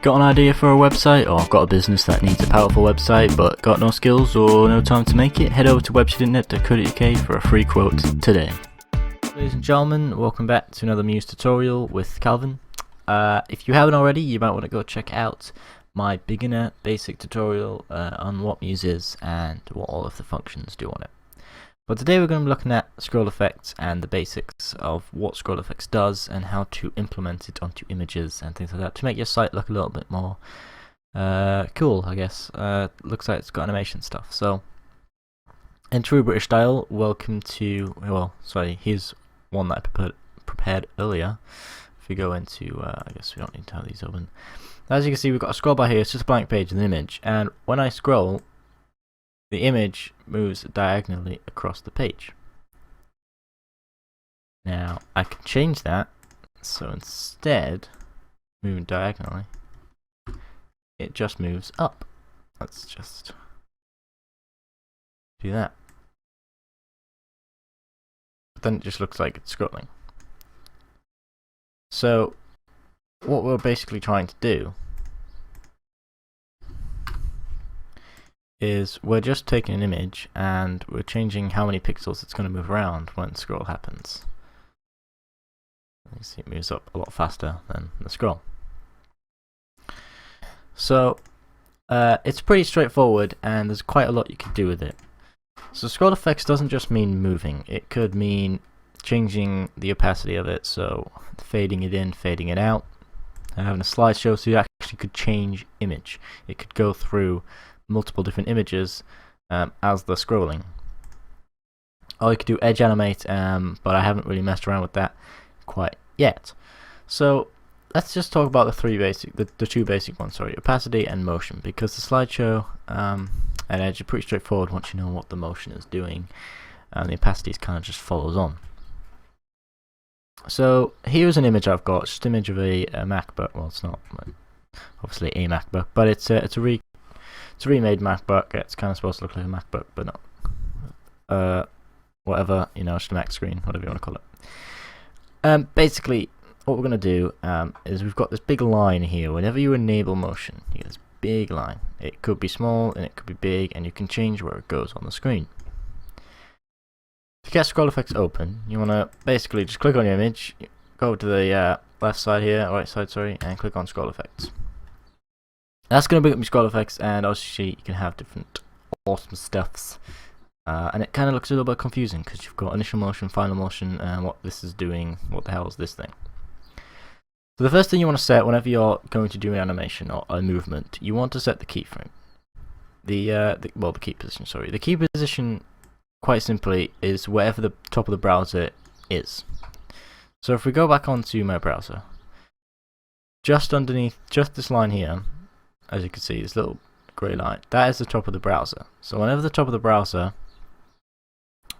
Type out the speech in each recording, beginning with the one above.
Got an idea for a website, or got a business that needs a powerful website but got no skills or no time to make it? Head over to websiteinternet.co.uk for a free quote today. Ladies and gentlemen, welcome back to another Muse tutorial with Calvin. If you haven't already, you might want to go check out my beginner basic tutorial on what Muse is and what all of the functions do on it. But today we're going to be looking at scroll effects and the basics of what scroll effects does and how to implement it onto images and things like that to make your site look a little bit more cool, I guess. Looks like it's got animation stuff. So, in true British style, welcome to, well, sorry, here's one that I prepared earlier. If we go into, I guess we don't need to have these open. As you can see, we've got a scroll bar here. It's just a blank page with an image, and when I scroll, the image moves diagonally across the page. Now I can change that, so instead moving diagonally, it just moves up. Let's just do that. But then it just looks like it's scrolling. So what we're basically trying to do is we're just taking an image and we're changing how many pixels it's going to move around when the scroll happens. You see it moves up a lot faster than the scroll. So it's pretty straightforward and there's quite a lot you can do with it. So scroll effects doesn't just mean moving, it could mean changing the opacity of it, so fading it in, fading it out, having a slideshow so you actually could change image. It could go through multiple different images as they're scrolling. Or you could do edge animate, but I haven't really messed around with that quite yet. So let's just talk about the two basic ones, sorry, opacity and motion, because the slideshow and edge are pretty straightforward once you know what the motion is doing, and the opacity kind of just follows on. So here's an image I've got, just an image of a MacBook. Well, it's not obviously a MacBook, but it's a remade MacBook. It's kind of supposed to look like a MacBook, but not. Whatever, you know, just a Mac screen, whatever you want to call it. Basically, what we're going to do is we've got this big line here. Whenever you enable motion, you get this big line. It could be small and it could be big, and you can change where it goes on the screen. To get scroll effects open, you want to basically just click on your image, go to the left side here, right side, sorry, and click on scroll effects. That's going to bring up your scroll effects, and obviously you can have different awesome stuffs. And it kind of looks a little bit confusing because you've got initial motion, final motion, and what this is doing. What the hell is this thing? So the first thing you want to set whenever you're going to do an animation or a movement, you want to set the keyframe. The key position. Sorry, the key position, quite simply, is wherever the top of the browser is. So if we go back onto my browser, just underneath, just this line here, as you can see, this little grey line, that is the top of the browser. So whenever the top of the browser,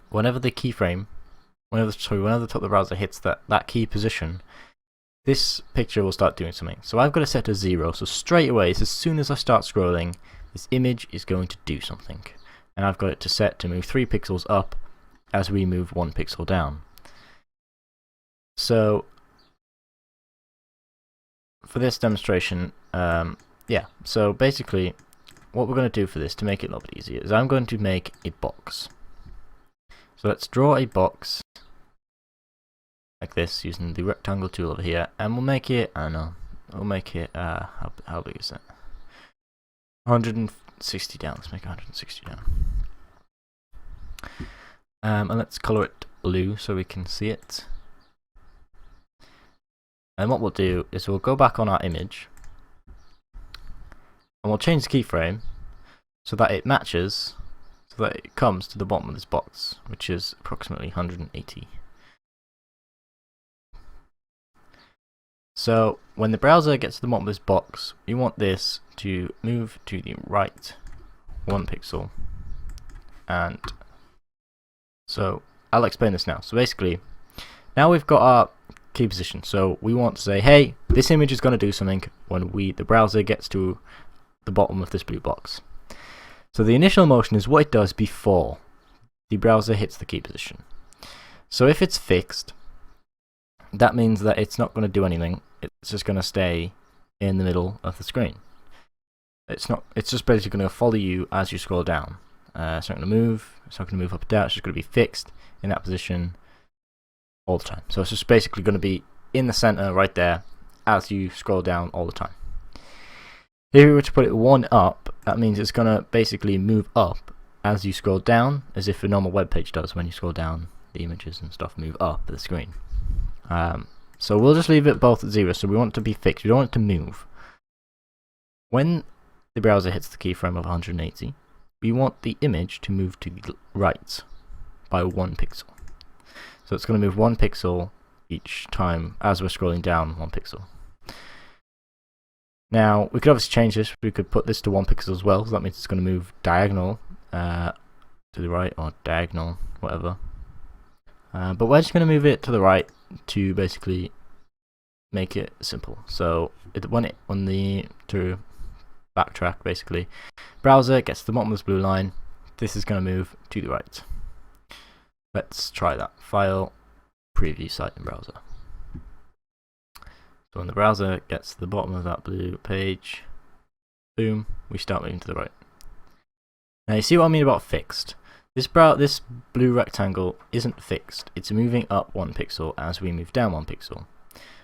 whenever the keyframe, whenever the top of the browser hits that key position, this picture will start doing something. So I've got it set to 0, so straight away, as soon as I start scrolling, this image is going to do something. And I've got it to set to move 3 pixels up as we move 1 pixel down. So for this demonstration, yeah, so basically what we're going to do for this to make it a little bit easier is I'm going to make a box. So let's draw a box like this using the rectangle tool over here, and we'll make it, I don't know, we'll make it, how big is that? 160 down, let's make it 160 down. And let's color it blue so we can see it. And what we'll do is we'll go back on our image, and we'll change the keyframe so that it matches, so that it comes to the bottom of this box, which is approximately 180. So when the browser gets to the bottom of this box, we want this to move to the right 1 pixel. And so I'll explain this now. So basically, now we've got our key position. So we want to say, hey, this image is going to do something when the browser gets to the bottom of this blue box. So the initial motion is what it does before the browser hits the key position. So if it's fixed, that means that it's not going to do anything. It's just going to stay in the middle of the screen. It's just basically going to follow you as you scroll down. It's not going to move. It's not going to move up and down. It's just going to be fixed in that position all the time. So it's just basically going to be in the center right there as you scroll down all the time. If we were to put it one up, that means it's going to basically move up as you scroll down, as if a normal web page does. When you scroll down, the images and stuff move up the screen. So we'll just leave it both at 0. So we want it to be fixed. We don't want it to move. When the browser hits the keyframe of 180, we want the image to move to the right by 1 pixel. So it's going to move 1 pixel each time as we're scrolling down 1 pixel. Now, we could obviously change this. We could put this to 1 pixel as well, so that means it's going to move diagonal to the right, or diagonal, whatever. But we're just going to move it to the right to basically make it simple. So to backtrack, basically, browser gets to the bottom of this blue line. This is going to move to the right. Let's try that. File, preview site in browser. So when the browser gets to the bottom of that blue page, boom, we start moving to the right. Now you see what I mean about fixed. This blue rectangle isn't fixed. It's moving up 1 pixel as we move down 1 pixel.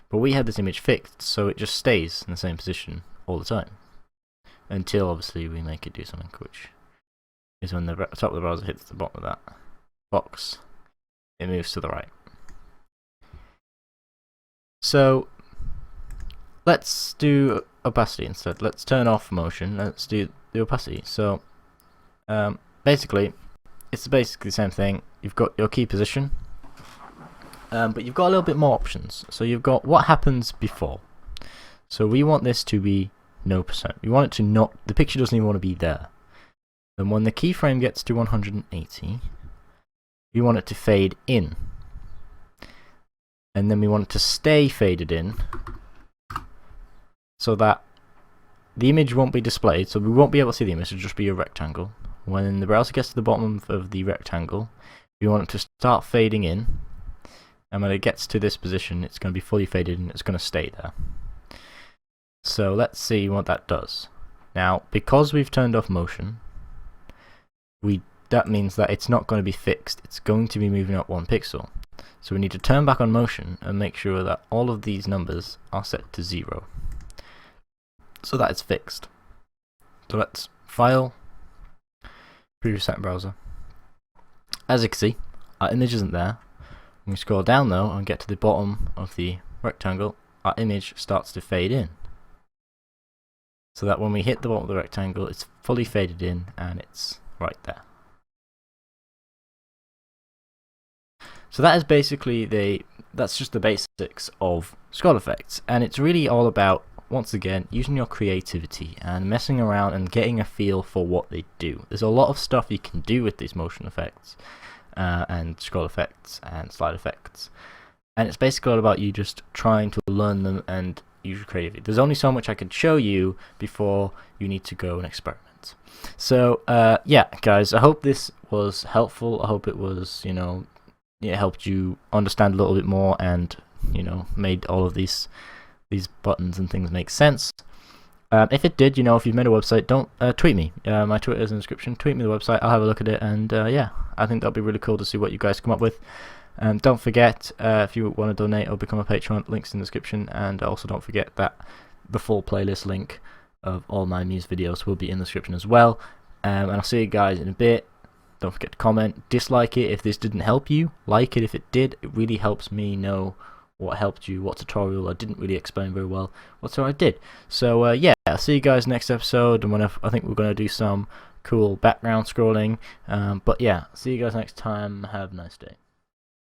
But we have this image fixed, so it just stays in the same position all the time. Until obviously we make it do something, which is when the top of the browser hits the bottom of that box, it moves to the right. So let's do opacity instead. Let's turn off motion. Let's do the opacity. So basically, it's basically the same thing. You've got your key position, but you've got a little bit more options. So you've got what happens before. So we want this to be no %. We want it to not, the picture doesn't even want to be there. And when the keyframe gets to 180, we want it to fade in. And then we want it to stay faded in so that the image won't be displayed. So we won't be able to see the image, it'll just be a rectangle. When the browser gets to the bottom of the rectangle, we want it to start fading in. And when it gets to this position, it's going to be fully faded and it's going to stay there. So let's see what that does. Now, because we've turned off motion, that means that it's not going to be fixed. It's going to be moving up 1 pixel. So we need to turn back on motion and make sure that all of these numbers are set to 0. So that it's fixed. So let's file, preview site in browser. As you can see, our image isn't there. When we scroll down though and get to the bottom of the rectangle, our image starts to fade in. So that when we hit the bottom of the rectangle, it's fully faded in and it's right there. So that is basically that's just the basics of scroll effects, and it's really all about, once again, using your creativity and messing around and getting a feel for what they do. There's a lot of stuff you can do with these motion effects and scroll effects and slide effects, and it's basically all about you just trying to learn them and use your creativity. There's only so much I can show you before you need to go and experiment. So yeah, guys, I hope this was helpful. I hope it was, it helped you understand a little bit more and, made all of these buttons and things make sense. If it did, if you've made a website, don't tweet me. My Twitter is in the description. Tweet me the website. I'll have a look at it, and yeah, I think that'll be really cool to see what you guys come up with. Don't forget, if you want to donate or become a patron, links in the description, and also don't forget that the full playlist link of all my Muse videos will be in the description as well. And I'll see you guys in a bit. Don't forget to comment, dislike it if this didn't help you, like it if it did. It really helps me know what helped you, what tutorial I didn't really explain very well, what I did. So yeah, I'll see you guys next episode, and I think we're going to do some cool background scrolling. But yeah, see you guys next time. Have a nice day.